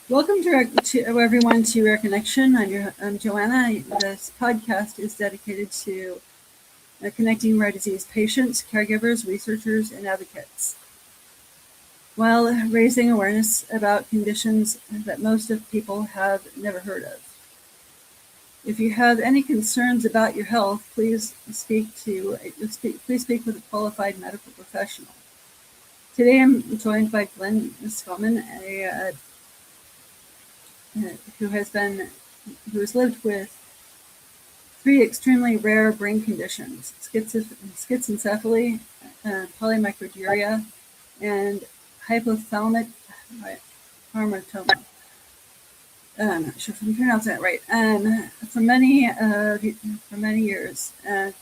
Welcome to everyone to Rare Connection. I'm Joanna. This podcast is dedicated to connecting rare disease patients, caregivers, researchers, and advocates, while raising awareness about conditions that most of people have never heard of. If you have any concerns about your health, please speak with a qualified medical professional. Today, I'm joined by Glenn Schallman, who has lived with three extremely rare brain conditions: schizencephaly, polymicrogyria, and hypothalamic hamartoma. I'm not sure if I'm pronouncing that right. For many years,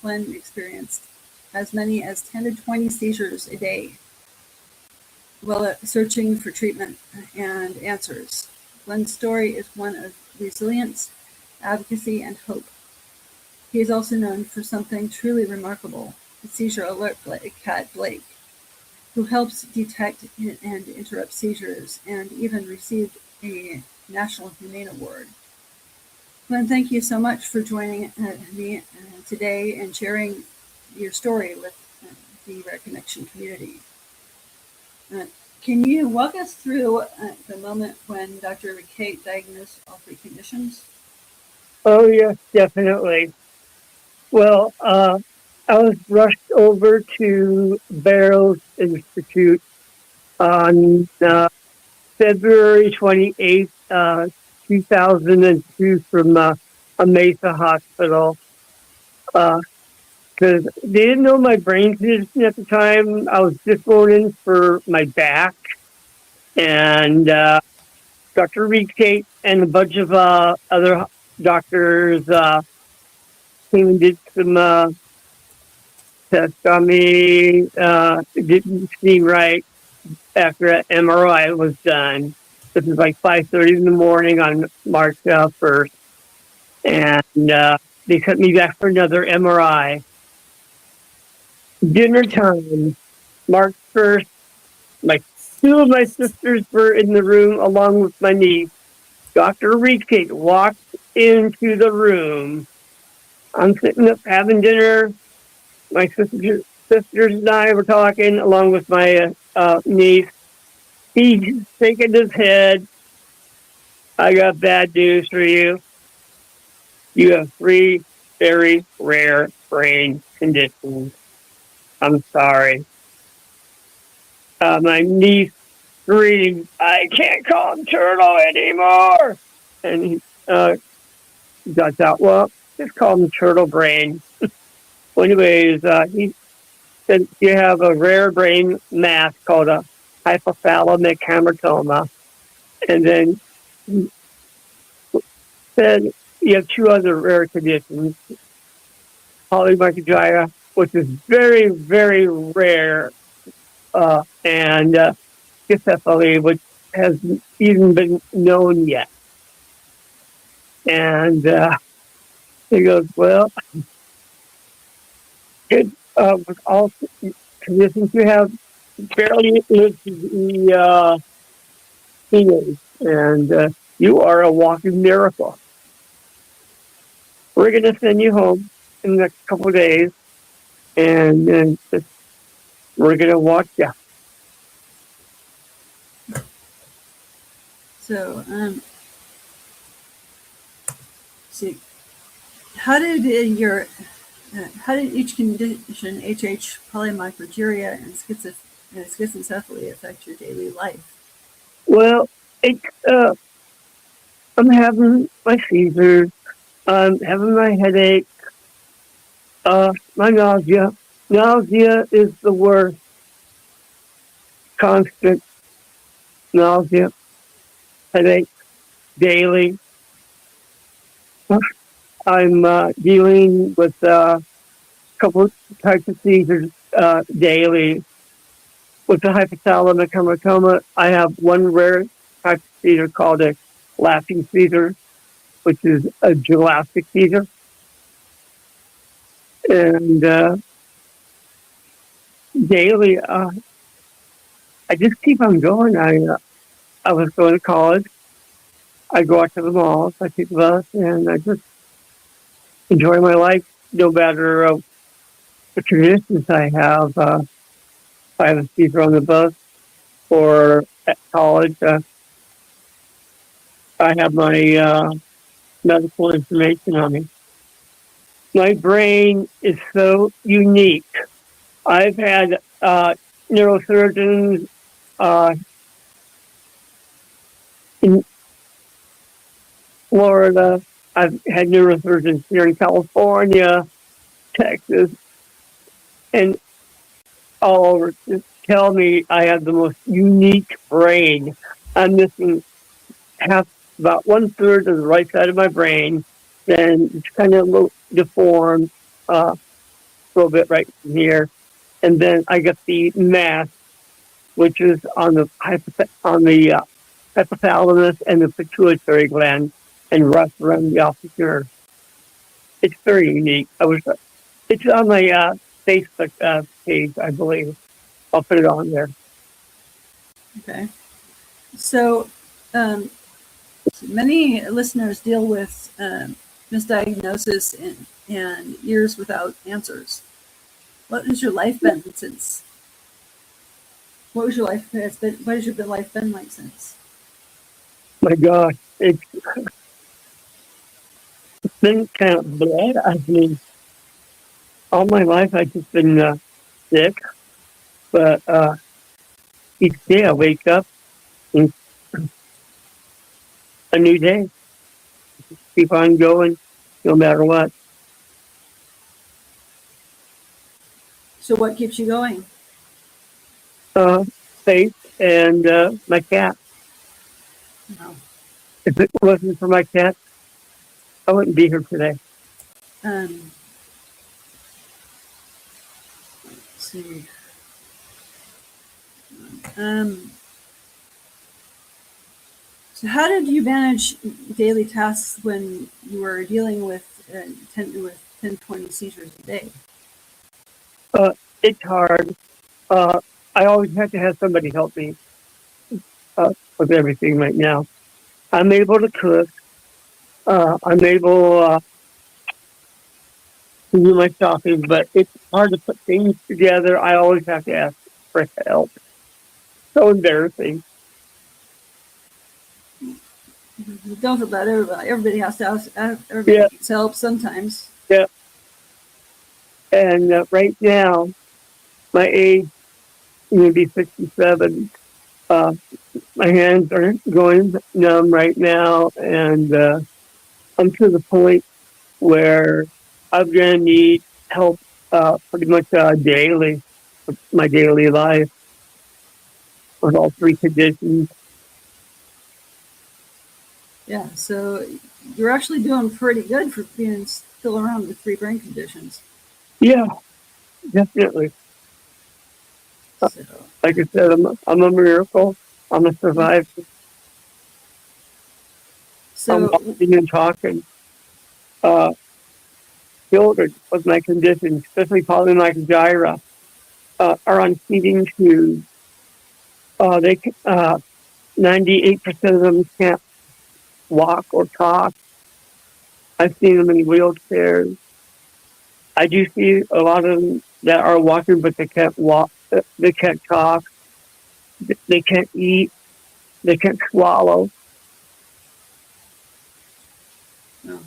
Glenn experienced as many as 10 to 20 seizures a day while searching for treatment and answers. Glenn's story is one of resilience, advocacy, and hope. He is also known for something truly remarkable, the seizure alert cat Blake, who helps detect and interrupt seizures and even received a National Humane Award. Glenn, thank you so much for joining me today and sharing your story with the Rare Connection community. Can you walk us through the moment when Dr. Kate diagnosed all three conditions? Oh, yes, definitely. Well, I was rushed over to Barrows Institute on February 28th, 2002 from a Mesa hospital because they didn't know my brain condition at the time. I was just going in for my back, and Dr. Kate and a bunch of other doctors came and did some test on me. It didn't seem right after an MRI was done. This is like 5:30 in the morning on March 1st, and they sent me back for another MRI. Dinner time, March 1st. My two of my sisters were in the room along with my niece. Dr. Reekate walked into the room. I'm sitting up having dinner. My sisters and I were talking along with my niece. He's shaking his head. I got bad news for you. You have three very rare brain conditions. I'm sorry. My niece screamed, I can't call him Turtle anymore. And he got out, well, just call him Turtle Brain. Well, anyways, he said you have a rare brain mass called a hypothalamic hamartoma. And then he said you have two other rare conditions, polymicrogyria, which is very, very rare, and schizencephaly, which hasn't even been known yet. And he goes, well, with all conditions you have, barely lives to the teenage, and you are a walking miracle. We're going to send you home in the next couple of days, and then we're going to watch you. So, see, how did each condition, HH, polymicrogyria, and schizencephaly, affect your daily life? Well, it, I'm having my seizures. I'm having my headache. My nausea. Nausea is the worst. Constant nausea, headache, daily. I'm dealing with a couple types of seizures daily. With the hypothalamic hamartoma, I have one rare type of seizure called a laughing seizure, which is a gelastic seizure. And daily, I just keep on going. I was going to college, I go out to the malls, I take the bus, and I just enjoy my life no matter the traditions I have. If I have a speaker on the bus or at college, I have my medical information on me. My brain is so unique. I've had neurosurgeons uh, in Florida. I've had neurosurgeons here in California, Texas, and all over to tell me I have the most unique brain. I'm missing half, about 1/3 of the right side of my brain, then it's kind of a little deformed, a little bit right from here, and then I got the mass, which is on the hypothalamus and the pituitary gland, and wrapped around the optic nerve. It's very unique. It's on my Facebook page, I believe. I'll put it on there. Okay. So, many listeners deal with misdiagnosis and years without answers. What has your life been since? What has your life been like since? My gosh, it's been kind of bad. I mean, all my life I've just been sick, but each day I wake up and a new day. Keep on going, no matter what. So, what keeps you going? Faith and my cat. No. If it wasn't for my cat, I wouldn't be here today. Let's see. So, how did you manage daily tasks when you were dealing with 10, 20 seizures a day? It's hard. I always have to have somebody help me with everything right now. I'm able to cook. I'm able to do my shopping, but it's hard to put things together. I always have to ask for help. So embarrassing. Don't feel bad. Everybody has to ask. Everybody Yeah, needs help sometimes. yeah. And right now, my age, I'm going to be 67. My hands are going numb right now, and I'm to the point where I'm going to need help pretty much daily, with my daily life, with all three conditions. Yeah. So you're actually doing pretty good for being still around with 3 brain conditions. Yeah, definitely. So, Like I said, I'm a miracle. I'm a survivor. I'm so walking and talking. Uh, Children with my condition, especially polymicrogyria, are on feeding tubes. They 98% of them can't walk or talk. I've seen them in wheelchairs. I do see a lot of them that are walking, but they can't walk. They can't talk. They can't eat. They can't swallow. no.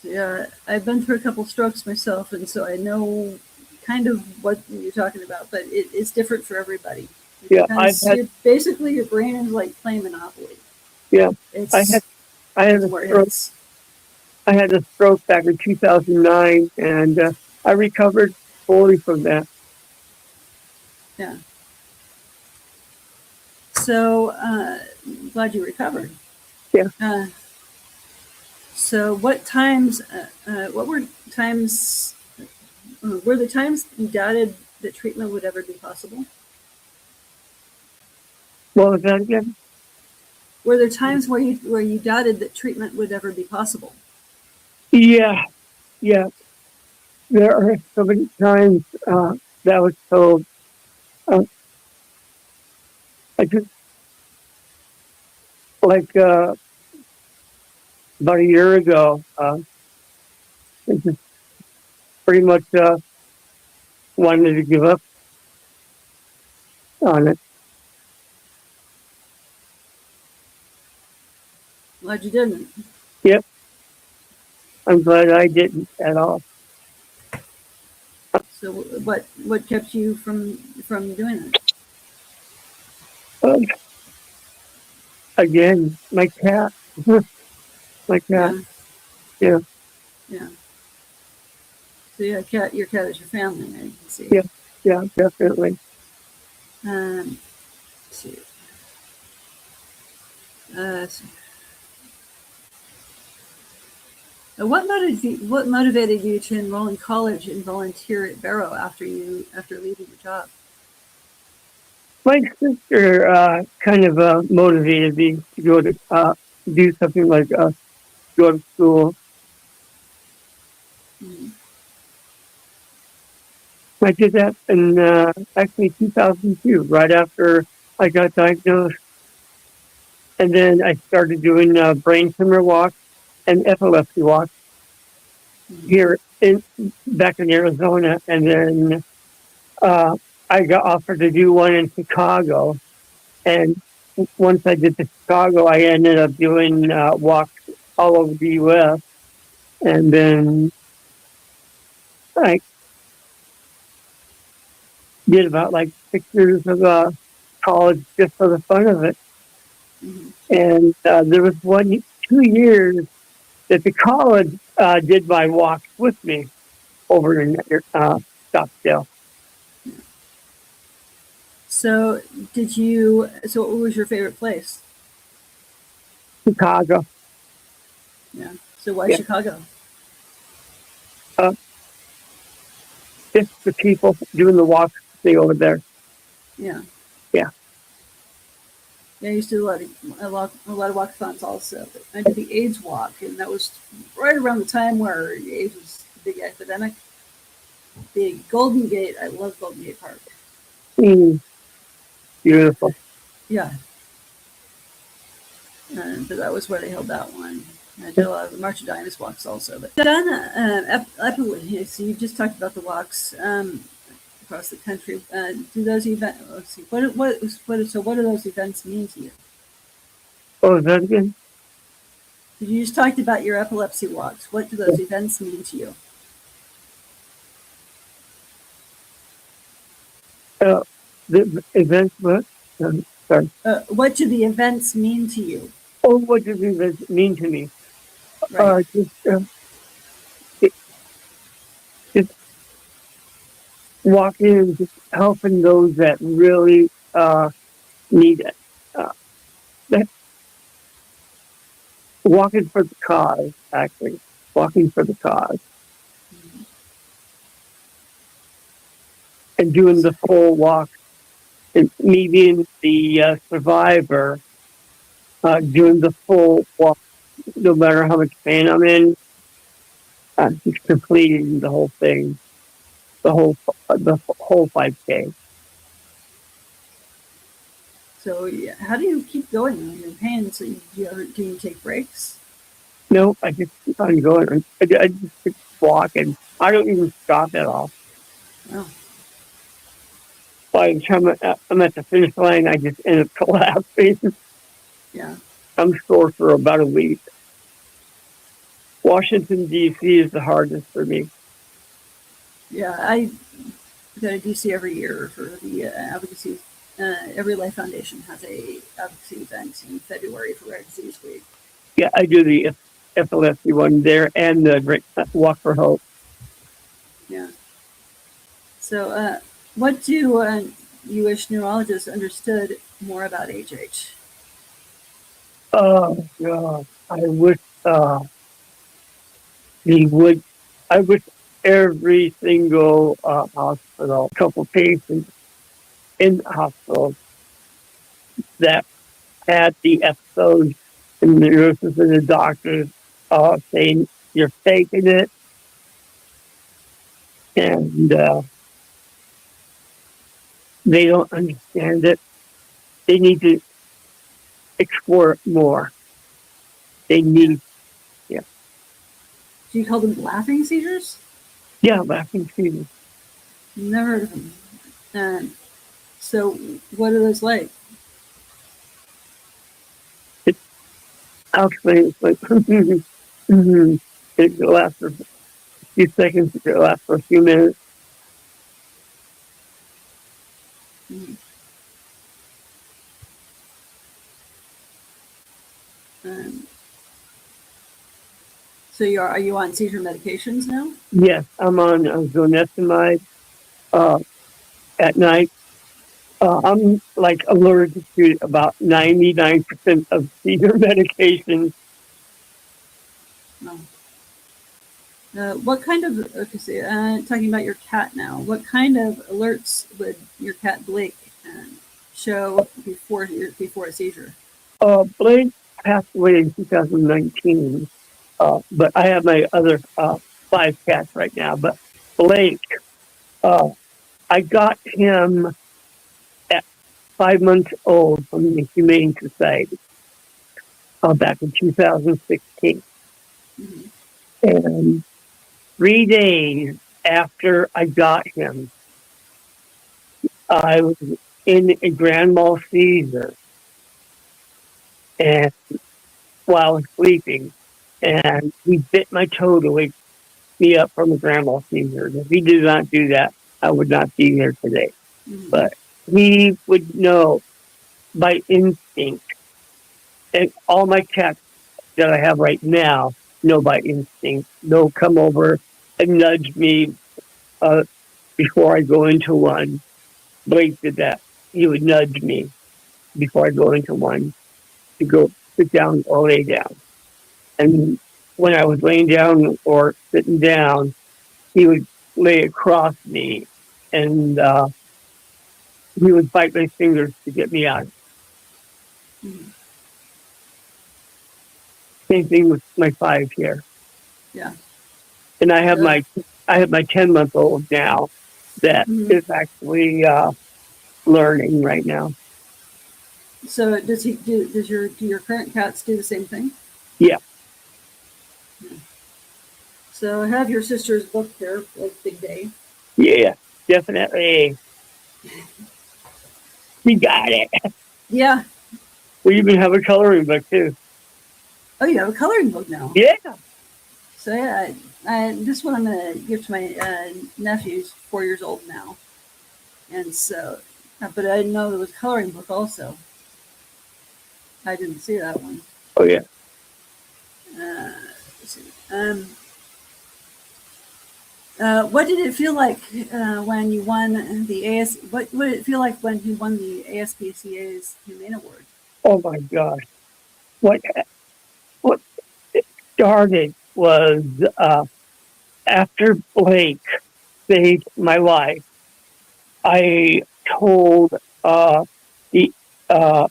Yeah, I've been through a couple strokes myself, and so I know kind of what you're talking about. But it's different for everybody. Yeah, Basically your brain is like playing Monopoly. yeah, I had It's I had a where it stroke. hits. I had a stroke back in 2009, and I recovered fully from that. Yeah. So I'm glad you recovered. Yeah. So what times? What were times? Were the times you doubted that treatment would ever be possible? What was that again? Were there times where you doubted that treatment would ever be possible? Yeah, yeah. There are so many times that was told. Uh, I just like about a year ago, I just pretty much wanted to give up on it. Glad you didn't. Yep, I'm glad I didn't at all. So what kept you from doing it? Um, Again, my cat, my cat. Yeah, Yeah, yeah. So yeah, your cat is your family. I can see. yeah, yeah, definitely. Let's see. Let's see. What motivated you to enroll in college and volunteer at Barrow after leaving your job? My sister kind of motivated me to go to do something like go to school. Mm-hmm. I did that in actually 2002, right after I got diagnosed. And then I started doing brain tumor walks and epilepsy walks Mm-hmm. here back in Arizona. And then I got offered to do one in Chicago. And once I did the Chicago, I ended up doing walks all over the U.S. And then I did about like 6 years of college just for the fun of it. Mm-hmm. And there was 2 years that the college did my walks with me over in Scottsdale. So So what was your favorite place? Chicago. Yeah. So why Yeah. Chicago? Uh, just the people doing the walks with me over there. Yeah. Yeah. Yeah, I used to do a lot of walkathons also. But I did the AIDS walk, and that was right around the time where AIDS was a big epidemic. The Golden Gate, I love Golden Gate Park. Mm, beautiful. Yeah, but that was where they held that one. I did a lot of the March of Dimes walks also. But Donna, so you just talked about the walks across the country. Do those events? Let's see. What do those events mean to you? Oh, is that again? You just talked about your epilepsy walks. What do those events mean to you? The events, what? Sorry. What do the events mean to you? Oh, what does the events mean to me? Right. It, just walking and just helping those that really need it. That walking for the cause, actually, walking for the cause, and doing the full walk. And me being the survivor, doing the full walk, no matter how much pain I'm in, just completing the whole thing, the whole 5K. So yeah, how do you keep going when you're in pain? So do you take breaks? No, I just keep on going. I just keep walking. I don't even stop at all. Oh, By the time I'm at the finish line, I just end up collapsing. yeah, I'm sore for about a week. Washington, D.C. is the hardest for me. yeah. I go to DC every year for the advocacy. Every Life Foundation has a advocacy event in February for Rare Disease Week. Yeah, I do the epilepsy one there and the Walk for Hope. Yeah. So, what do you wish neurologists understood more about HH? Oh, God. I wish he would. I wish every single hospital, couple patients in the hospital that had the episodes and the nurses and the doctors saying you're faking it, and they don't understand it. They need to explore it more. They need, Do you call them laughing seizures? laughing seizures. Never heard of them. So, what are those like? I'll explain. It's like, it lasts for a few seconds, it lasts for a few minutes. Mm-hmm. So, are you on seizure medications now? Yes, I'm on zonisamide at night. I'm like allergic to about 99% of seizure medications. No. What kind of, okay, so, talking about your cat now, what kind of alerts would your cat Blake show before a seizure? Blake passed away in 2019, but I have my other 5 cats right now. But Blake, I got him at 5 months old from the Humane Society back in 2016. Mm-hmm. And 3 days after I got him, I was in a grand mal seizure, and while I was sleeping, and he bit my toe to wake me up from a grand mal seizure. If he did not do that, I would not be here today. Mm-hmm. But he would know by instinct, and all my cats that I have right now know by instinct. They'll come over and nudge me before I go into one. Blake did that. He would nudge me before I go into one to go sit down or lay down. And when I was laying down or sitting down, he would lay across me and he would bite my fingers to get me out. Mm-hmm. Same thing with my 5 here. Yeah. And I have my 10-month-old now that Mm-hmm. is actually learning right now. So, do your current cats do the same thing? Yeah. So, I have your sister's book here, like Big Day. Yeah, definitely. You got it. Yeah. We even have a coloring book too. Oh, you have a coloring book now. Yeah. So yeah, this one I'm gonna give to my nephew. He's 4 years old now, and so, but I didn't know there was a coloring book also. I didn't see that one. Oh yeah. Let's see. What did it feel like when you won the AS? What did it feel like when you won the ASPCA's Humane Award? Oh my gosh. What started was after Blake saved my life. I told the uh,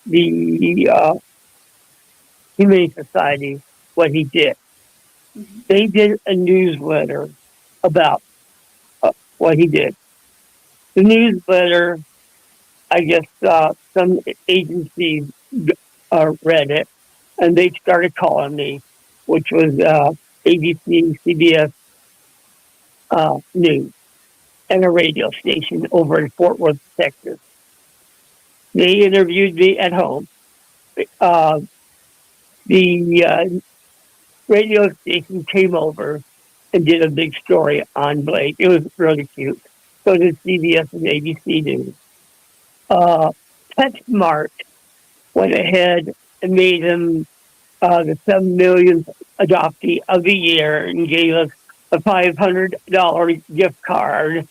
the Humane Society what he did. Mm-hmm. They did a newsletter about what he did. The newsletter, I guess, some agencies read it, and they started calling me, which was ABC, CBS News, and a radio station over in Fort Worth, Texas. They interviewed me at home. Uh, the radio station came over and did a big story on Blake. It was really cute. So did CBS and ABC News. PetSmart went ahead and made him the 7 millionth adoptee of the year and gave us a $500 gift card.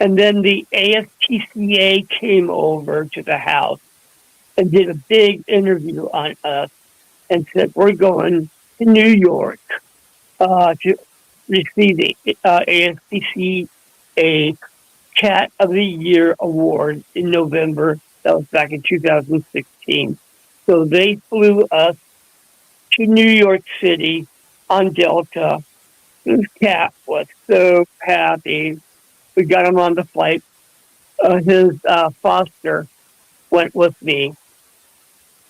And then the ASPCA came over to the house and did a big interview on us and said, we're going to New York to receive the ASPCA Cat of the Year award in November. That was back in 2016. So they flew us to New York City on Delta. This cat was so happy. We got him on the flight. His foster went with me,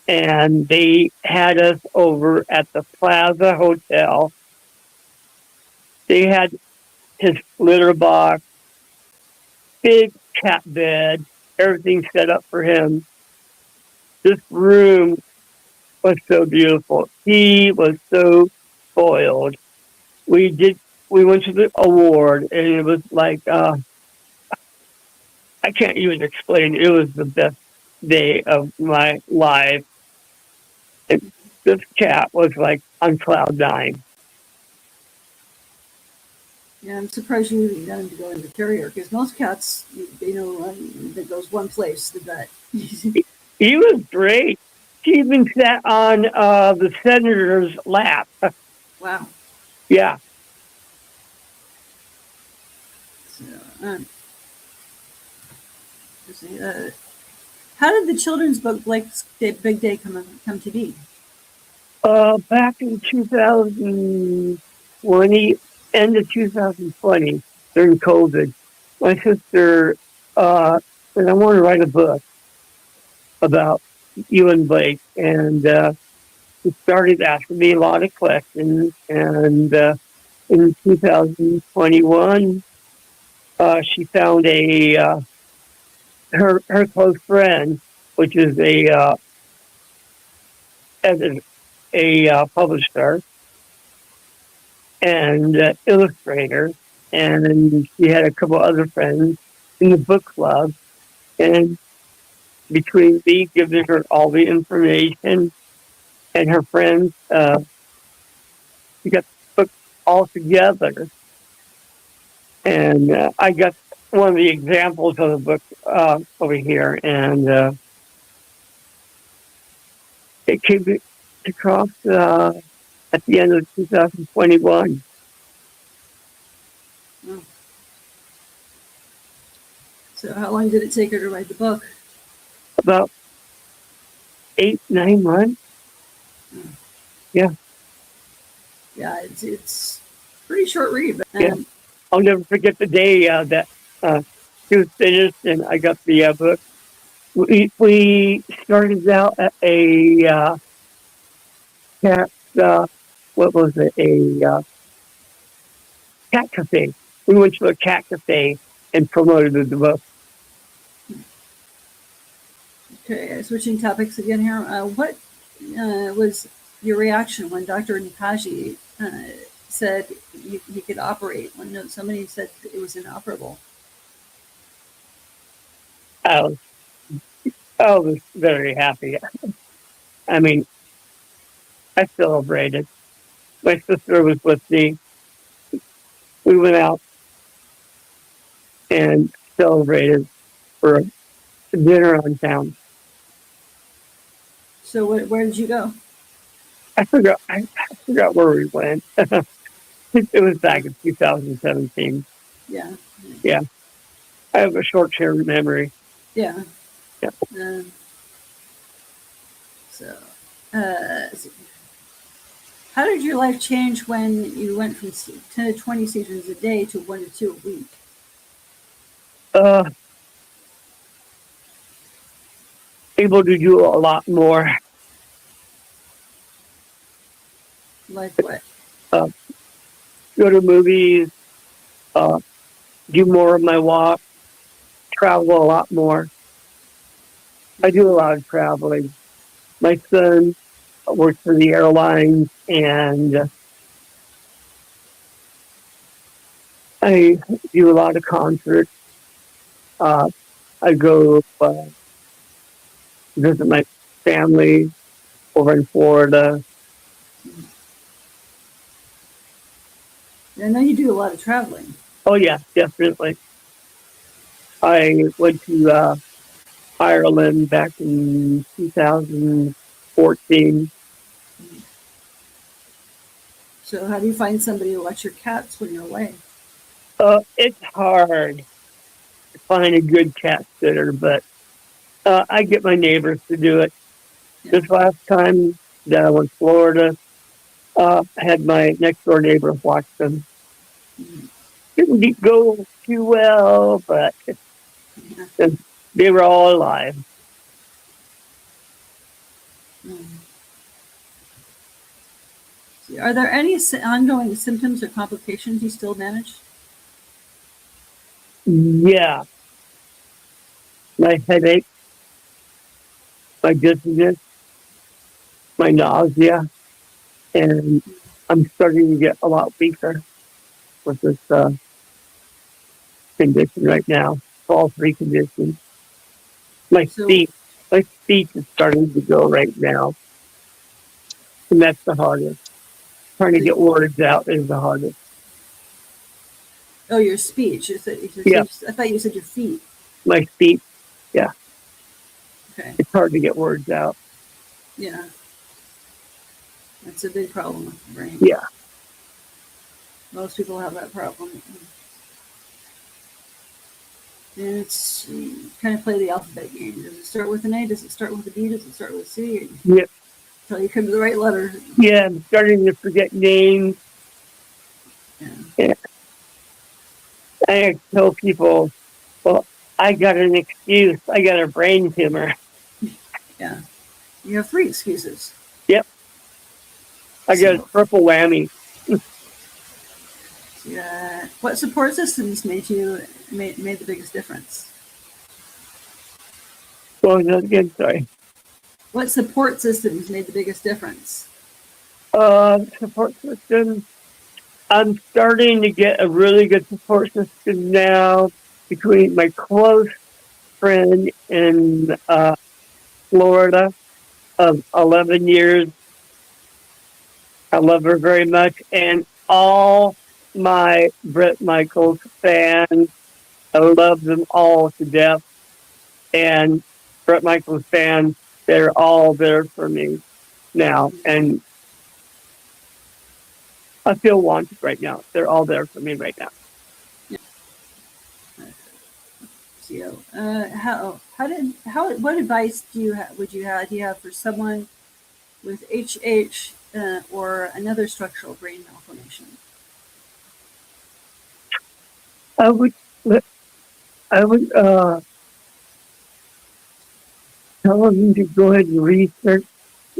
and they had us over at the Plaza Hotel. They had his litter box, big cat bed, everything set up for him. This room was so beautiful. He was so spoiled. We went to the award, and it was like I can't even explain. It was the best day of my life. And this cat was like on cloud nine. Yeah, I'm surprised you got him to go in the carrier because most cats, that goes one place, the vet. He was great. He even sat on the senator's lap. Wow. Yeah. So, how did the children's book Big Day come to be? Back in 2020, end of 2020, during COVID, my sister said, I want to write a book about you and Blake. And she started asking me a lot of questions. And in 2021, she found her close friend, which is a publisher and illustrator, and she had a couple other friends in the book club. And between me giving her all the information and her friends, we got the book all together. And I got one of the examples of the book over here, and it came across at the end of 2021. Oh. So how long did it take her to write the book? About 8-9 months. Oh. Yeah. Yeah, it's pretty short read. But, Yeah. I'll never forget the day that she was finished and I got the book. We started out at a cat, what was it, a cat cafe. We went to a cat cafe and promoted the book. Okay, switching topics again here. What was your reaction when Dr. Nakaji said you could operate when somebody said it was inoperable? I was, I was very happy. I mean, I celebrated. My sister was with me. We went out and celebrated for dinner on town. So where did you go? I forgot where we went. It was back in 2017. Yeah. Yeah. I have a short-term memory. Yeah. Yeah. So, how did your life change when you went from 10 to 20 seizures a day to 1 to 2 a week? Able to do a lot more. Like what? Go to movies, do more of my walk, travel a lot more. I do a lot of traveling. My son works for the airlines, and I do a lot of concerts. I go visit my family over in Florida. I know you do a lot of traveling. Oh yeah, definitely. I went to Ireland back in 2014. So how do you find somebody to watch your cats when you're away? It's hard to find a good cat sitter, but I get my neighbors to do it. Yeah. This last time that I went to Florida, I had my next door neighbor watch them. Didn't go too well, but they were all alive. Are there any ongoing symptoms or complications you still manage? Yeah, my headache, my dizziness, my nausea, and I'm starting to get a lot weaker with this condition right now. All three conditions. My speech is starting to go right now, and that's the hardest. Trying to get words out is the hardest. Oh, your speech. Yeah. I thought you said your feet. My speech, yeah. Okay. It's hard to get words out. Yeah. That's a big problem with the brain. Yeah. Most people have that problem. And it's kind of play the alphabet game. Does it start with an A? Does it start with a B? Does it start with a C? Yeah. Until you come to the right letter. Yeah, I'm starting to forget names. Yeah. I tell people, well, I got an excuse. I got a brain tumor. Yeah. You have 3 excuses. Yep. I got a triple whammy. Yeah. What support systems made the biggest difference? Well, that's again, sorry. What support systems made the biggest difference? Support system. I'm starting to get a really good support system now between my close friend in Florida of 11 years. I love her very much. And all my Bret Michaels fans, I love them all to death. And Bret Michaels fans, they're all there for me now. And I feel wanted right now. They're all there for me right now. So, what advice do you have for someone with HH or another structural brain malformation? I would tell them to go ahead and research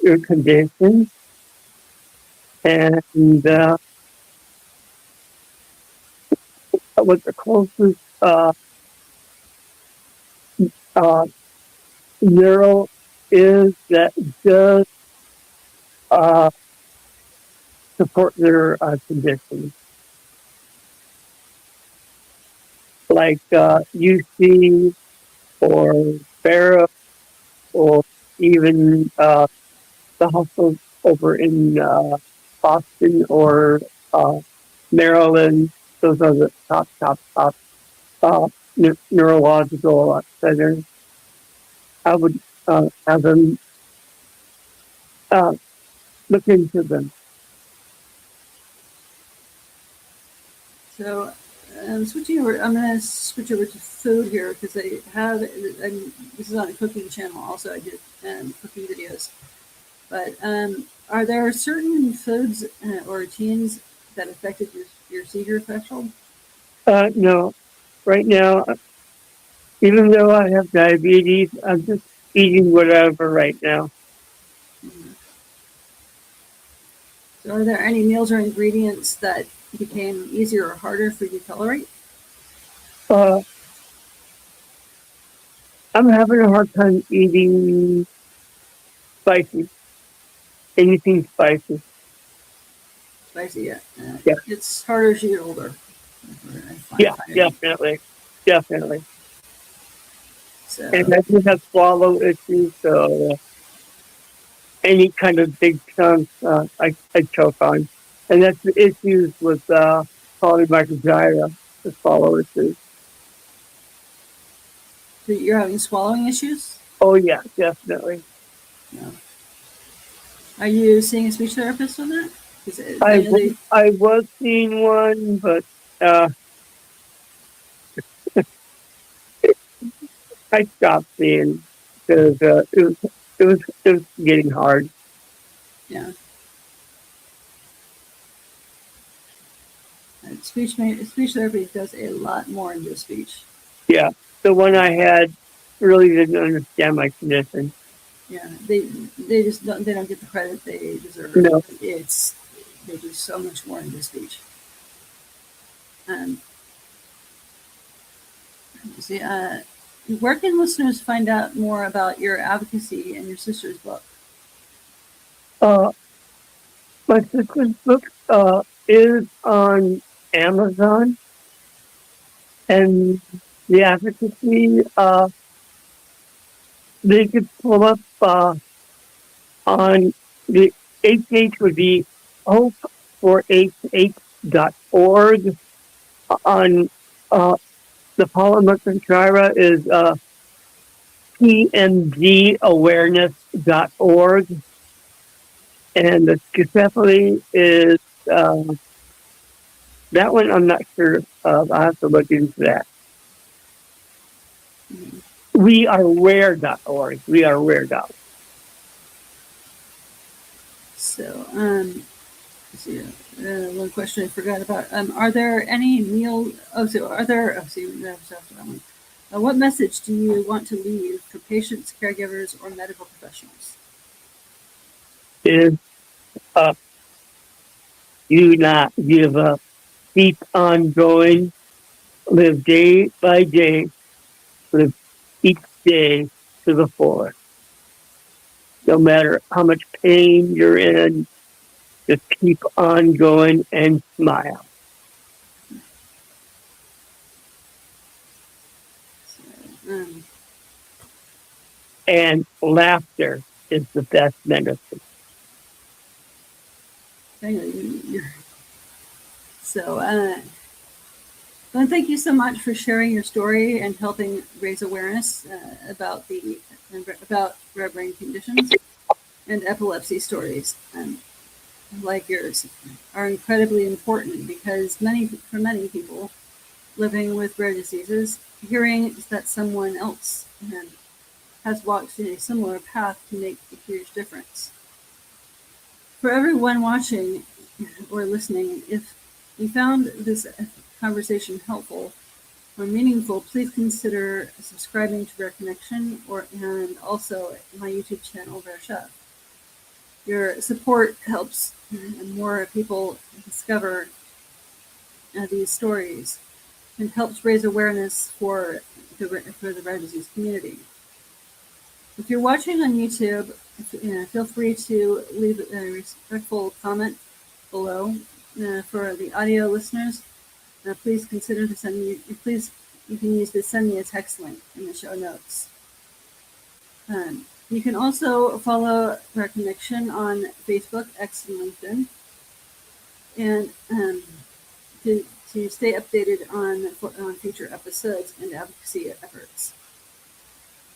your condition and what the closest neuro is that does support their condition. Like UC or Barrow or even the hospital over in Boston or Maryland. Those are the top neurological centers. I would have them look into them. So I'm going to switch over to food here because I have, and this is on a cooking channel also. I do cooking videos. But are there certain foods or routines that affected your seizure threshold? No, right now, even though I have diabetes, I'm just eating whatever right now. Mm-hmm. So are there any meals or ingredients that became easier or harder for you to tolerate? I'm having a hard time eating spicy. Anything spicy. Spicy, yeah. Yeah. It's harder as you get older. Yeah, definitely. Definitely. So, and I do have swallow issues, so any kind of big chunks I choke on. And that's the issues with polymicrogyria, the swallow issues. So you're having swallowing issues? Oh, yeah, definitely. Yeah. Are you seeing a speech therapist on that? I was seeing one, but I stopped seeing because it was getting hard. Yeah. Speech therapy does a lot more than just speech. Yeah, the one I had really didn't understand my condition. Yeah, they just don't get the credit they deserve. No. They do so much more in this speech. Um, see, where can listeners find out more about your advocacy and your sister's book? My sister's book is on Amazon, and the advocacy they could pull up on the HH would be hope4hh.org. On the Polymicrogyria is pmgawareness.org, and the Schizencephaly is that one I'm not sure of. I have to look into that. Mm-hmm. Weareware.org. Weareware.org. So, let's see, one question I forgot about. Are there any what message do you want to leave for patients, caregivers, or medical professionals? Is do not give up. Keep on going. Live day by day. Live each day to the fullest. No matter how much pain you're in, just keep on going and smile. So, And laughter is the best medicine. So, Glenn, thank you so much for sharing your story and helping raise awareness about rare brain conditions and epilepsy stories like yours are incredibly important because for many people living with rare diseases, hearing that someone else has walked in a similar path can make a huge difference. For everyone watching or listening, if you found this conversation helpful or meaningful, please consider subscribing to Rare Connection and also my YouTube channel, Rare Chef. Your support helps more people discover these stories and helps raise awareness for the rare disease community. If you're watching on YouTube, feel free to leave a respectful comment below. For the audio listeners, please consider to send me. You can use the send me a text link in the show notes. You can also follow Rare Connection on Facebook, X, and LinkedIn, and to stay updated on future episodes and advocacy efforts.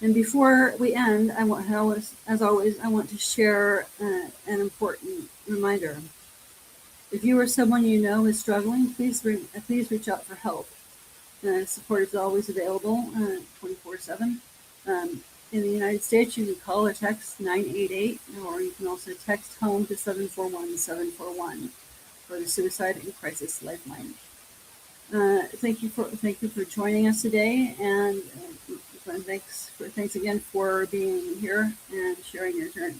And before we end, as always, I want to share an important reminder. If you or someone you know is struggling, please reach out for help. Support is always available 24/7. In the United States, you can call or text 988, or you can also text home to 741-741 for the Suicide and Crisis Lifeline. Thank you for joining us today, and thanks again for being here and sharing your journey.